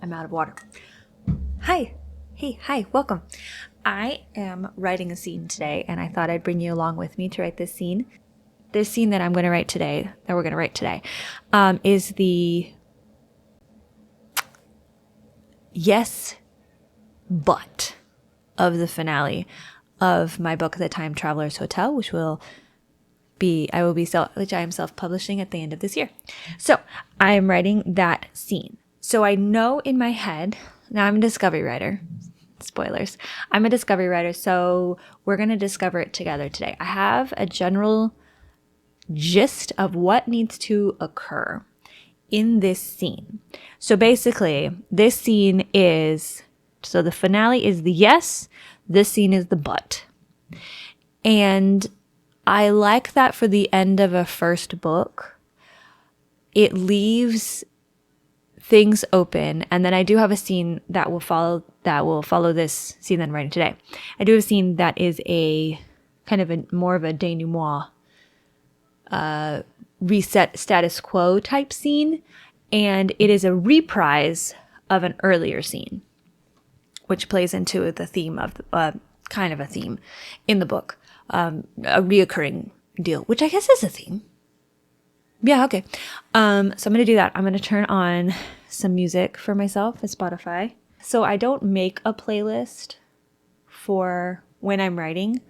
I'm out of water. Hi. Hey, hi, welcome. I am writing a scene today, and I thought I'd bring you along with me to write this scene. This scene that I'm going to write today, is the yes, but of the finale of my book, The Time Traveler's Hotel, which I am self-publishing at the end of this year. So I am writing that scene. So I know in my head, now I'm a discovery writer. Spoilers. I'm a discovery writer, so we're going to discover it together today. I have a general gist of what needs to occur in this scene. So basically, this scene is, so the finale is the yes, this scene is the but. And I like that for the end of a first book. It leaves things open, and then I do have a scene that will follow this scene that I'm writing today. I do have a scene that is a kind of a more of a denouement, reset status quo type scene, and it is a reprise of an earlier scene, which plays into the theme of kind of a theme in the book, a reoccurring deal, which I guess is a theme. Yeah, okay. So I'm going to do that. I'm going to turn on some music for myself at Spotify. So I don't make a playlist for when I'm writing,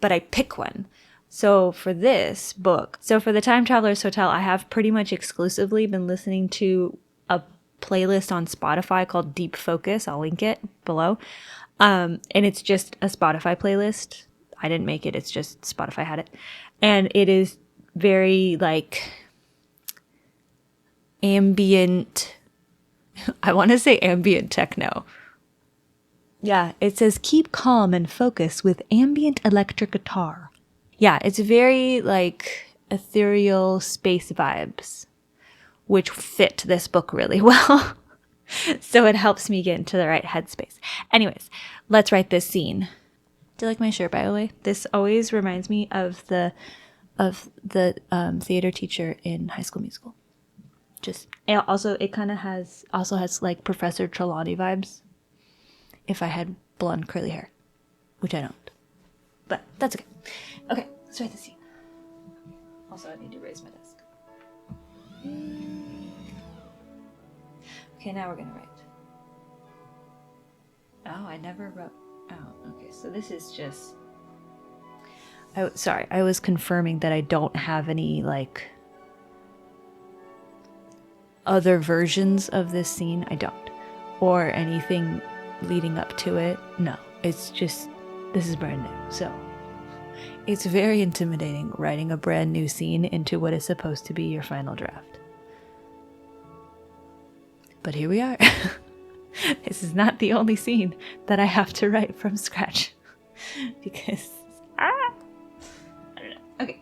but I pick one. So for this book, for The Time Traveler's Hotel, I have pretty much exclusively been listening to a playlist on Spotify called Deep Focus. I'll link it below. And it's just a Spotify playlist. I didn't make it. It's just Spotify had it. And it is very ambient. I want to say ambient techno. Yeah, it says keep calm and focus with ambient electric guitar. Yeah, it's very ethereal space vibes, which fit this book really well. So it helps me get into the right headspace. Anyways, let's write this scene. Do you like my shirt, by the way? This always reminds me of the theater teacher in High School Musical. It kind of has like Professor Trelawney vibes if I had blonde curly hair, which I don't, but that's okay. Okay, let's write the scene. Also, I need to raise my desk. Okay, now we're gonna write. Oh, I never wrote. Oh, okay, so this is just. I was confirming that I don't have any other versions of this scene. I don't. Or anything leading up to it. No, it's just, this is brand new. So it's very intimidating writing a brand new scene into what is supposed to be your final draft. But here we are. This is not the only scene that I have to write from scratch. Because, I don't know. Okay.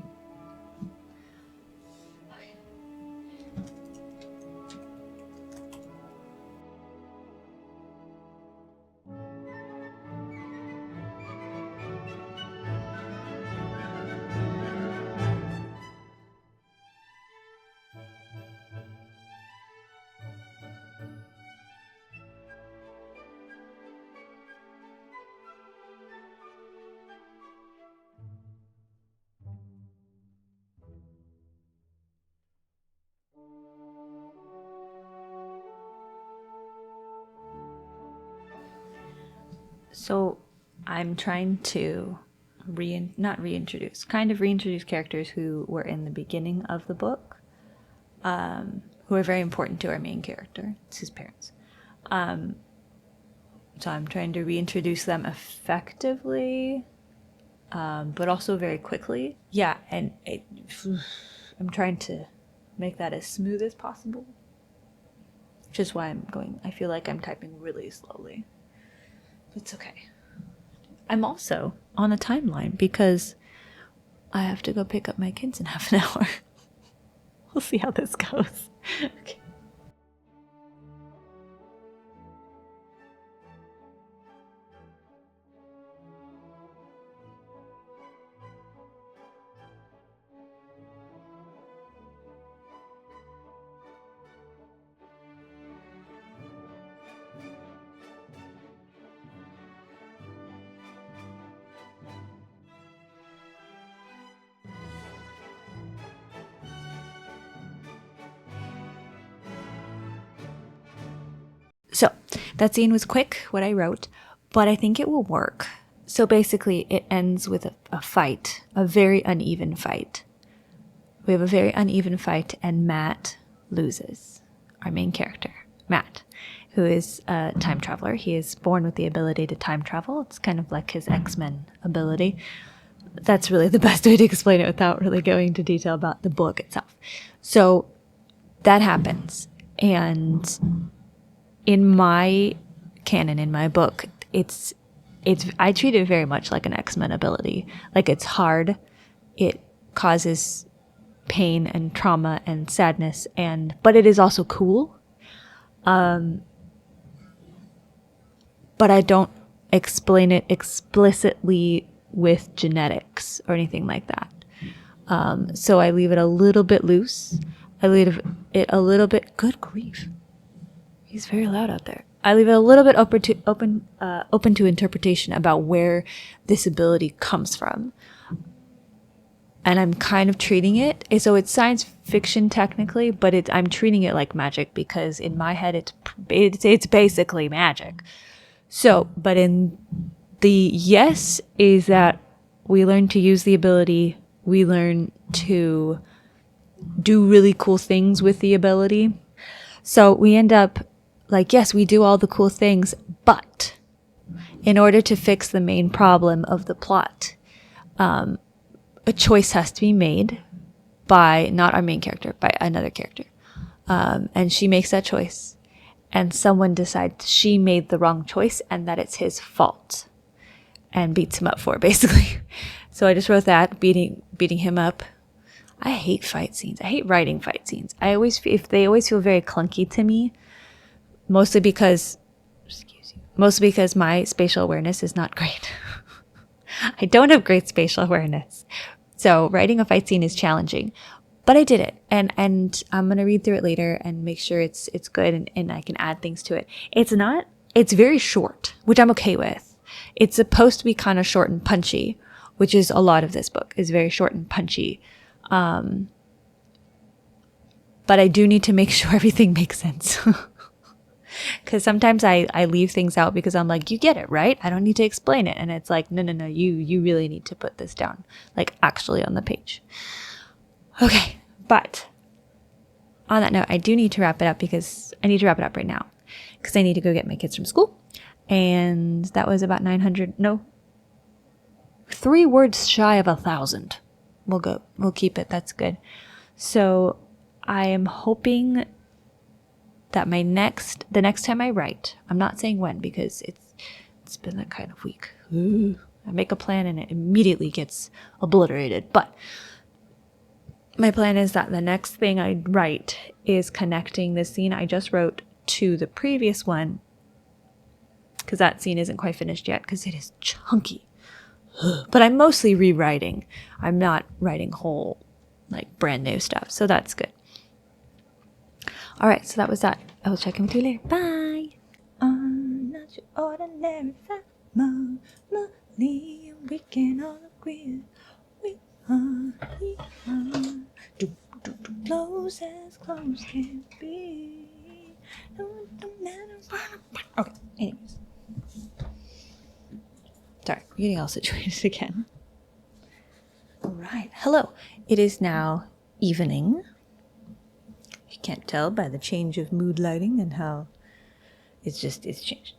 So I'm trying to reintroduce characters who were in the beginning of the book, who are very important to our main character. It's his parents. So I'm trying to reintroduce them effectively, but also very quickly. Yeah, and I'm trying to make that as smooth as possible, which is why I feel like I'm typing really slowly. It's okay. I'm also on a timeline because I have to go pick up my kids in half an hour. We'll see how this goes. Okay. So that scene was quick, what I wrote, but I think it will work. So basically, it ends with a fight, a very uneven fight. We have a very uneven fight, and Matt loses. Our main character, Matt, who is a time traveler. He is born with the ability to time travel. It's kind of like his X-Men ability. That's really the best way to explain it without really going into detail about the book itself. So that happens. And in my canon, in my book, I treat it very much like an X-Men ability. Like, it's hard. It causes pain and trauma and sadness, but it is also cool. But I don't explain it explicitly with genetics or anything like that. So I leave it a little bit loose. I leave it a little bit, good grief. He's very loud out there. I leave it a little bit open to interpretation about where this ability comes from. And I'm kind of treating it, so it's science fiction technically, but I'm treating it like magic because in my head it's basically magic. So, but in the yes is that we learn to use the ability, we learn to do really cool things with the ability. So we end up like, yes, we do all the cool things, but in order to fix the main problem of the plot, a choice has to be made by not our main character, by another character. And she makes that choice. And someone decides she made the wrong choice and that it's his fault. And beats him up for it, basically. So I just wrote that, beating him up. I hate fight scenes. I hate writing fight scenes. They always feel very clunky to me. Mostly because my spatial awareness is not great. I don't have great spatial awareness. So writing a fight scene is challenging, but I did it. And I'm going to read through it later and make sure it's good and I can add things to it. It's very short, which I'm okay with. It's supposed to be kind of short and punchy, which is a lot of this book is very short and punchy. But I do need to make sure everything makes sense. Because sometimes I leave things out because I'm like, you get it, right? I don't need to explain it. And it's like, no, you really need to put this down, like actually on the page. Okay, but on that note, I do need to wrap it up because I need to wrap it up right now because I need to go get my kids from school. And that was about 3 words shy of 1,000. We'll keep it. That's good. So I am hoping that the next time I write, I'm not saying when because it's been that kind of week. I make a plan and it immediately gets obliterated. But my plan is that the next thing I write is connecting this scene I just wrote to the previous one because that scene isn't quite finished yet because it is chunky. But I'm mostly rewriting. I'm not writing whole, like, brand new stuff. So that's good. All right, so that was that. I will check in with you later. Bye. I'm not your ordinary family. We can all agree. We are. Close as close can be. Don't matter. Okay, anyways. Sorry, we're getting all situated again. All right. Hello. It is now evening. You can't tell by the change of mood lighting and how it's changed.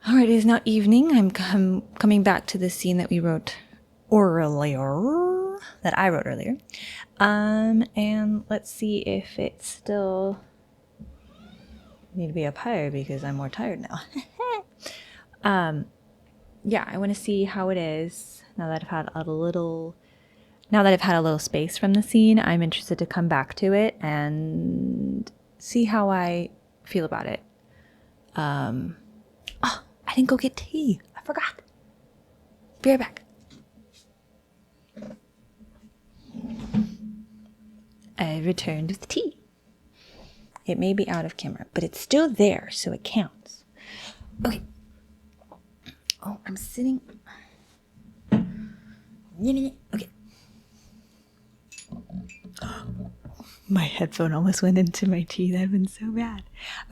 All right, it is now evening. I'm coming back to the scene that I wrote earlier. And let's see if it's still need to be up higher because I'm more tired now. Yeah, I want to see how it is now that I've had a little space from the scene. I'm interested to come back to it and see how I feel about it. I didn't go get tea. I forgot. Be right back. I returned with tea. It may be out of camera, but it's still there, so it counts. Okay. Oh, I'm sitting. Okay. My headphone almost went into my tea. That would have been so bad.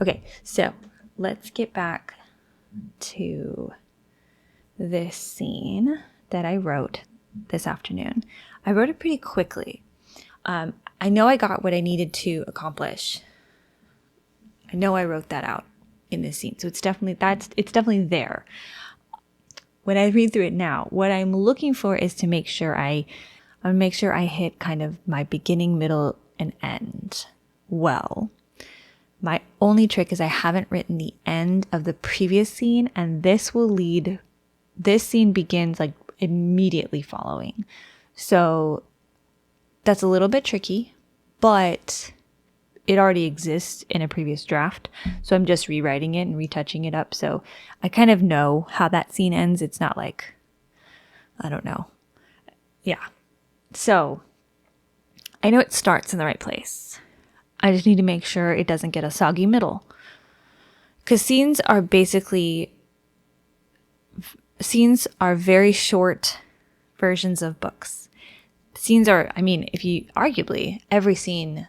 Okay, so let's get back to this scene that I wrote this afternoon. I wrote it pretty quickly. I know I got what I needed to accomplish. I know I wrote that out in this scene. So it's definitely there. When I read through it now, what I'm looking for is to make sure I hit kind of my beginning, middle, and end well. My only trick is I haven't written the end of the previous scene, and this scene begins like immediately following. So that's a little bit tricky, but it already exists in a previous draft. So I'm just rewriting it and retouching it up. So I kind of know how that scene ends. It's not like, I don't know. Yeah. So I know it starts in the right place. I just need to make sure it doesn't get a soggy middle. Because scenes are very short versions of books. Arguably, every scene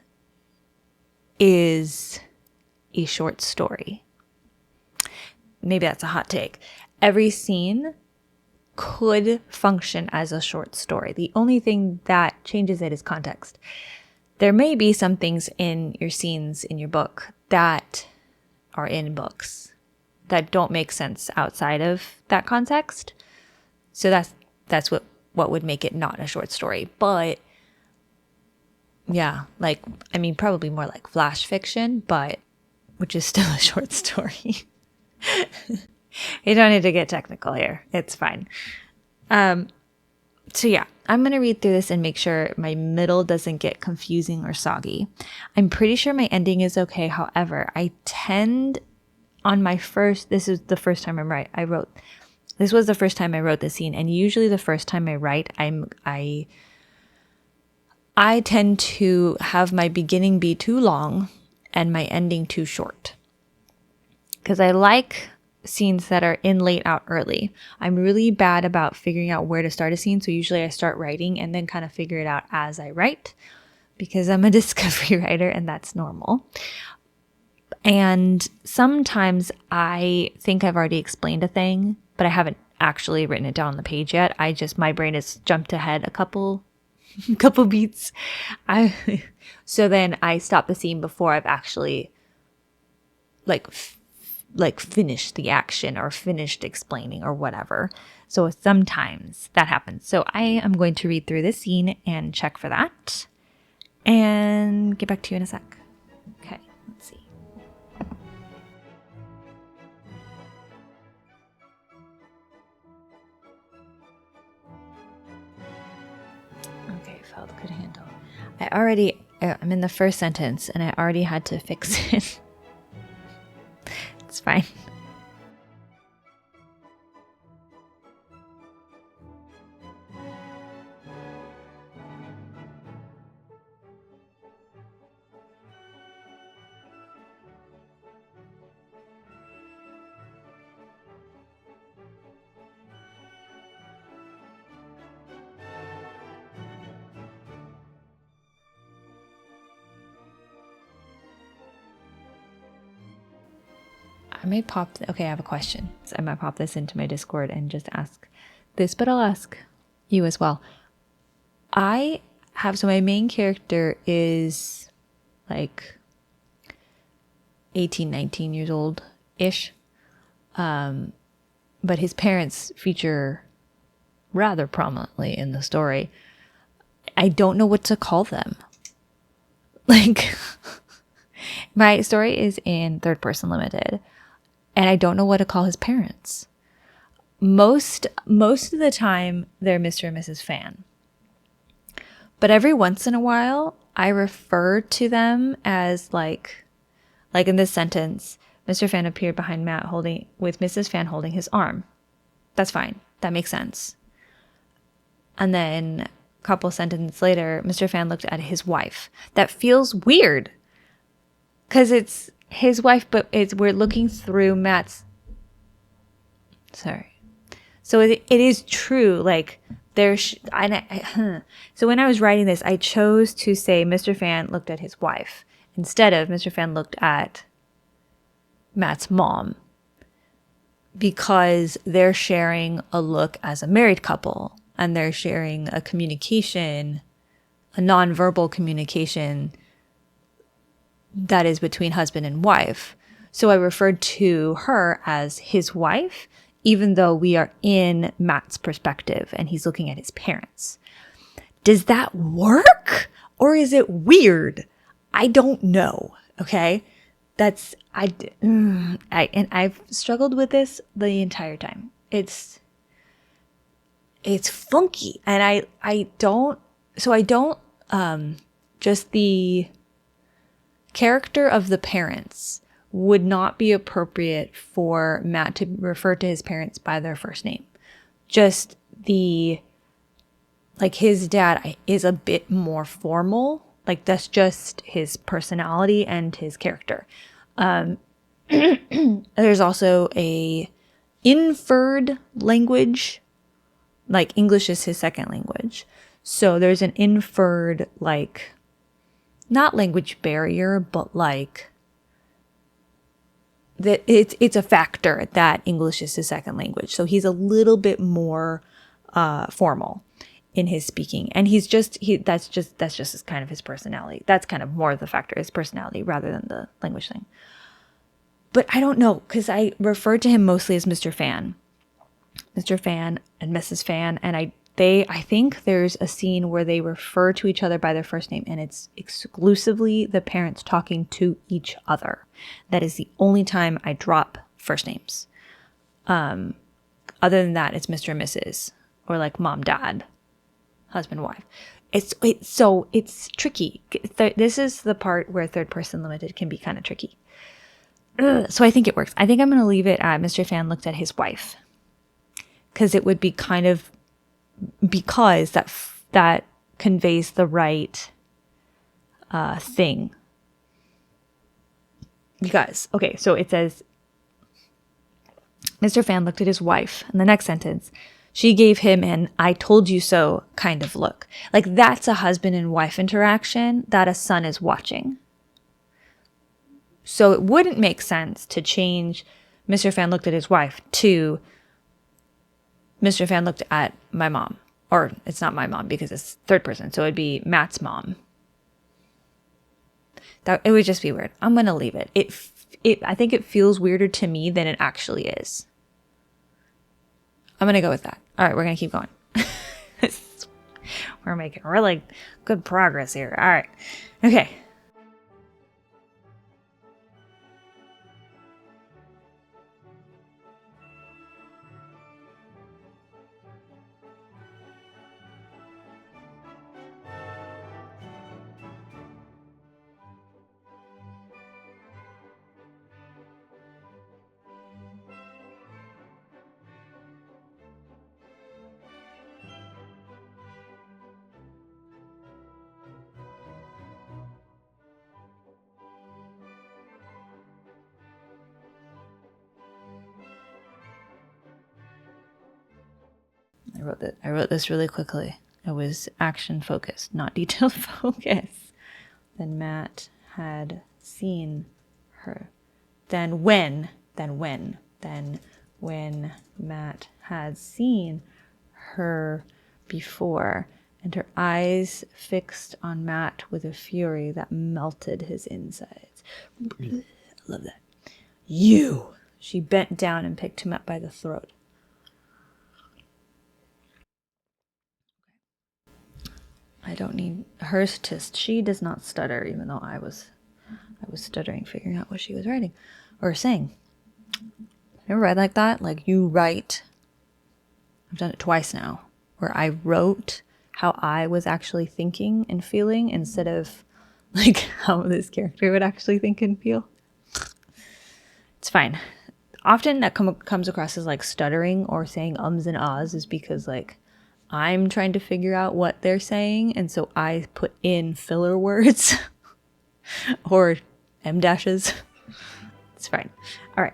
is a short story. Maybe that's a hot take. Every scene could function as a short story. The only thing that changes it is context. There may be some things in your scenes in your book that are in books that don't make sense outside of that context. So that's what would make it not a short story. But yeah, probably more like flash fiction, but which is still a short story. You don't need to get technical here. It's fine. So yeah, I'm going to read through this and make sure my middle doesn't get confusing or soggy. I'm pretty sure my ending is okay. However, this was the first time I wrote this scene. And usually the first time I write, I tend to have my beginning be too long and my ending too short. Because I like scenes that are in late out early. I'm really bad about figuring out where to start a scene. So usually I start writing and then kind of figure it out as I write because I'm a discovery writer and that's normal. And sometimes I think I've already explained a thing, but I haven't actually written it down on the page yet. My brain has jumped ahead a couple beats. So then I stop the scene before I've actually finished the action or finished explaining or whatever. So sometimes that happens. So I am going to read through this scene and check for that and get back to you in a sec. Okay, let's see. Okay, felt could handle. I'm in the first sentence and I already had to fix it. It's fine. I have a question. So I might pop this into my Discord and just ask this, but I'll ask you as well. So my main character is like 18, 19 years old-ish. But his parents feature rather prominently in the story. I don't know what to call them. My story is in third person limited. And I don't know what to call his parents. Most of the time, they're Mr. and Mrs. Fan. But every once in a while, I refer to them as like in this sentence, Mr. Fan appeared behind Matt with Mrs. Fan holding his arm. That's fine. That makes sense. And then a couple sentences later, Mr. Fan looked at his wife. That feels weird. Because it's his wife, but we're looking through Matt's. Sorry. So it is true. So when I was writing this, I chose to say Mr. Fan looked at his wife instead of Mr. Fan looked at Matt's mom, because they're sharing a look as a married couple and they're sharing a communication, a nonverbal communication that is between husband and wife. So I referred to her as his wife, even though we are in Matt's perspective and he's looking at his parents. Does that work or is it weird? I don't know. Okay. And I've struggled with this the entire time. It's funky. And I don't, just the character of the parents would not be appropriate for Matt to refer to his parents by their first name. Just his dad is a bit more formal. Like that's just his personality and his character. There's also a inferred language, like English is his second language. So there's an inferred, like, not language barrier, but like that it's a factor that English is his second language. So he's a little bit more formal in his speaking, and that's just his kind of his personality. That's kind of more of the factor, his personality, rather than the language thing. But I don't know, because I refer to him mostly as Mr. Fan and Mrs. Fan, and I think there's a scene where they refer to each other by their first name, and it's exclusively the parents talking to each other. That is the only time I drop first names. Other than that, it's Mr. and Mrs. or like mom, dad, husband, wife. It's tricky. This is the part where third person limited can be kind of tricky. So I think it works. I think I'm going to leave it at Mr. Fan looked at his wife, because it would be kind of, because that conveys the right thing. You guys, okay, so it says, Mr. Fan looked at his wife, in the next sentence, she gave him an "I told you so" kind of look. Like that's a husband and wife interaction that a son is watching. So it wouldn't make sense to change Mr. Fan looked at his wife to Mr. Fan looked at my mom. Or it's not my mom because it's third person. So it'd be Matt's mom. It would just be weird. I'm going to leave it. I think it feels weirder to me than it actually is. I'm going to go with that. All right, we're going to keep going. We're making really good progress here. All right. Okay. I wrote this really quickly. It was action focused, not detail focused. Then Matt had seen her. Then when Matt had seen her before, and her eyes fixed on Matt with a fury that melted his insides. I love that. You! She bent down and picked him up by the throat. I don't need hers to. She does not stutter, even though I was stuttering, figuring out what she was writing or saying. Never read like that. Like you write. I've done it twice now, where I wrote how I was actually thinking and feeling instead of like how this character would actually think and feel. It's fine. Often that comes across as like stuttering or saying ums and ahs is because like I'm trying to figure out what they're saying, and so I put in filler words or em dashes. It's fine. All right.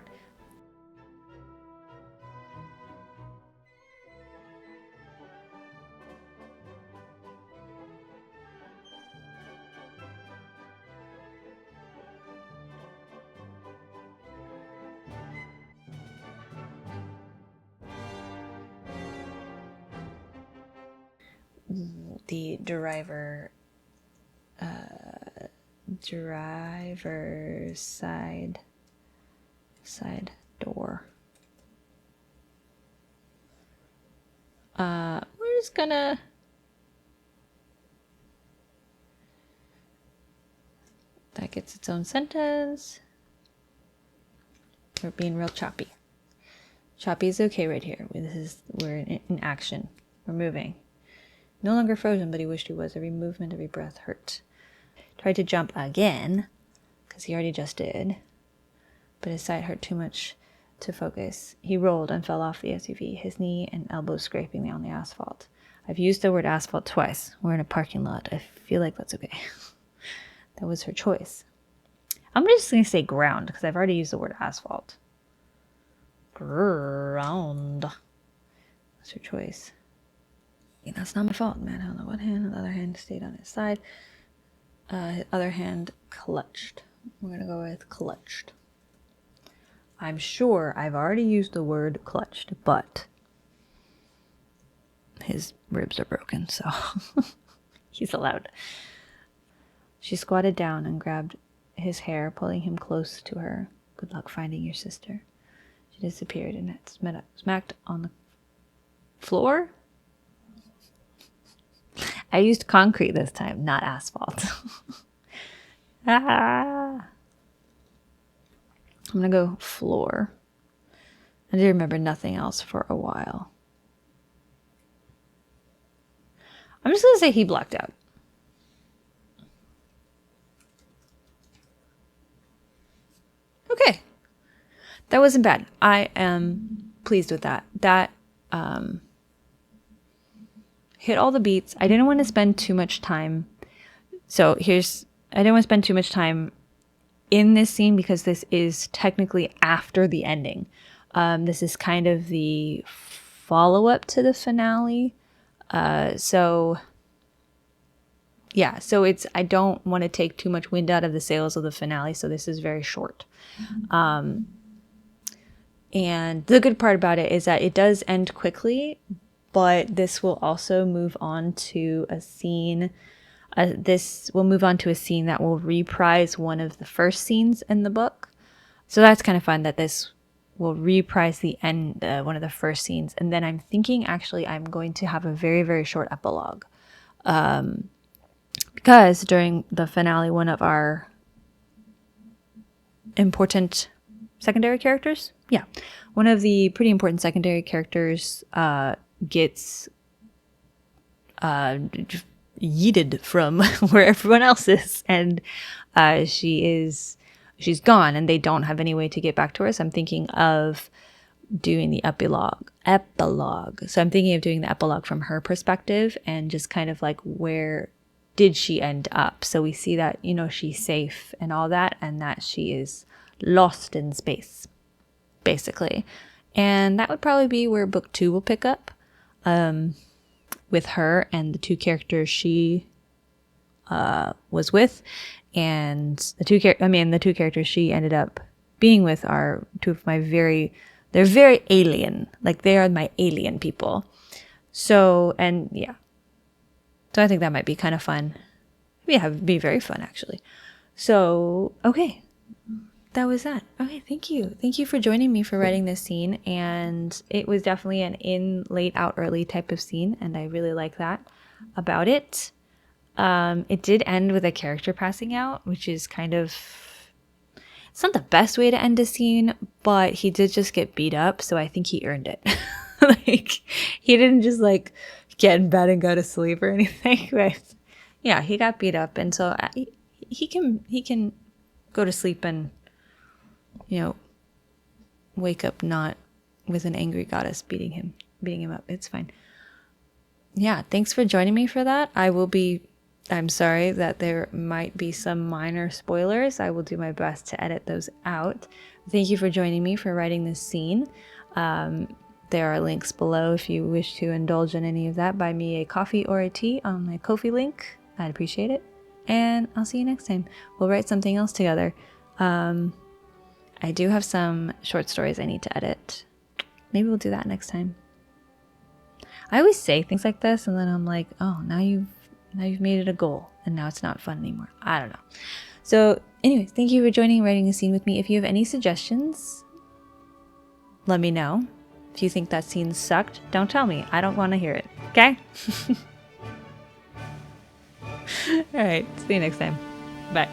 the driver's side door. We're just gonna that gets its own sentence. We're being real choppy. Choppy is okay right here. We're in action. We're moving. No longer frozen, but he wished he was. Every movement, every breath hurt. Tried to jump again, because he already just did. But his sight hurt too much to focus. He rolled and fell off the SUV, his knee and elbow scraping on the asphalt. I've used the word asphalt twice. We're in a parking lot. I feel like that's okay. That was her choice. I'm just going to say ground, because I've already used the word asphalt. Ground. That's her choice. That's not my fault. Man held on one hand, the other hand stayed on his side. His other hand clutched. We're going to go with clutched. I'm sure I've already used the word clutched, but his ribs are broken, so he's allowed. She squatted down and grabbed his hair, pulling him close to her. Good luck finding your sister. She disappeared and smacked on the floor. I used concrete this time, not asphalt. I'm gonna go floor. I do remember nothing else for a while. I'm just gonna say he blacked out. Okay. That wasn't bad. I am pleased with that. That hit all the beats. I didn't want to spend too much time. I didn't want to spend too much time in this scene because this is technically after the ending. This is kind of the follow-up to the finale. So I don't want to take too much wind out of the sails of the finale, so this is very short. And the good part about it is that it does end quickly, but this will also move on to a scene. This will move on to a scene that will reprise one of the first scenes in the book. So that's kind of fun that this will reprise the end, one of the first scenes. And then I'm thinking actually I'm going to have a very, very short epilogue. Because during the finale, one of our important secondary characters, one of the pretty important secondary characters gets yeeted from where everyone else is, and she's gone, and they don't have any way to get back to her. So I'm thinking of doing the epilogue. So I'm thinking of doing the epilogue from her perspective, and just kind of like, where did she end up? So we see that, she's safe and all that, and that she is lost in space, basically. And that would probably be where book 2 will pick up, with her and the two characters she was with, and the two characters she ended up being with are two of my they're very alien, like they are my alien people. So I think that might be kind of fun. It'd be very fun actually. So okay, that was that. Okay, thank you for joining me for writing this scene. And it was definitely an in late out early type of scene, and I really like that about it. It did end with a character passing out, which is kind of, it's not the best way to end a scene, but he did just get beat up, so I think he earned it. Like, he didn't just like get in bed and go to sleep or anything. But yeah, he got beat up, and so he can go to sleep and wake up not with an angry goddess beating him up. It's fine. Yeah, thanks for joining me for that. I'm sorry that there might be some minor spoilers. I will do my best to edit those out. Thank you for joining me for writing this scene. There are links below if you wish to indulge in any of that. Buy me a coffee or a tea on my Ko-fi link. I'd appreciate it. And I'll see you next time. We'll write something else together. I do have some short stories I need to edit. Maybe we'll do that next time. I always say things like this, and then I'm like, oh, now you've made it a goal, and now it's not fun anymore. I don't know. So, anyways, thank you for joining and writing a scene with me. If you have any suggestions, let me know. If you think that scene sucked, don't tell me. I don't want to hear it. Okay? All right. See you next time. Bye.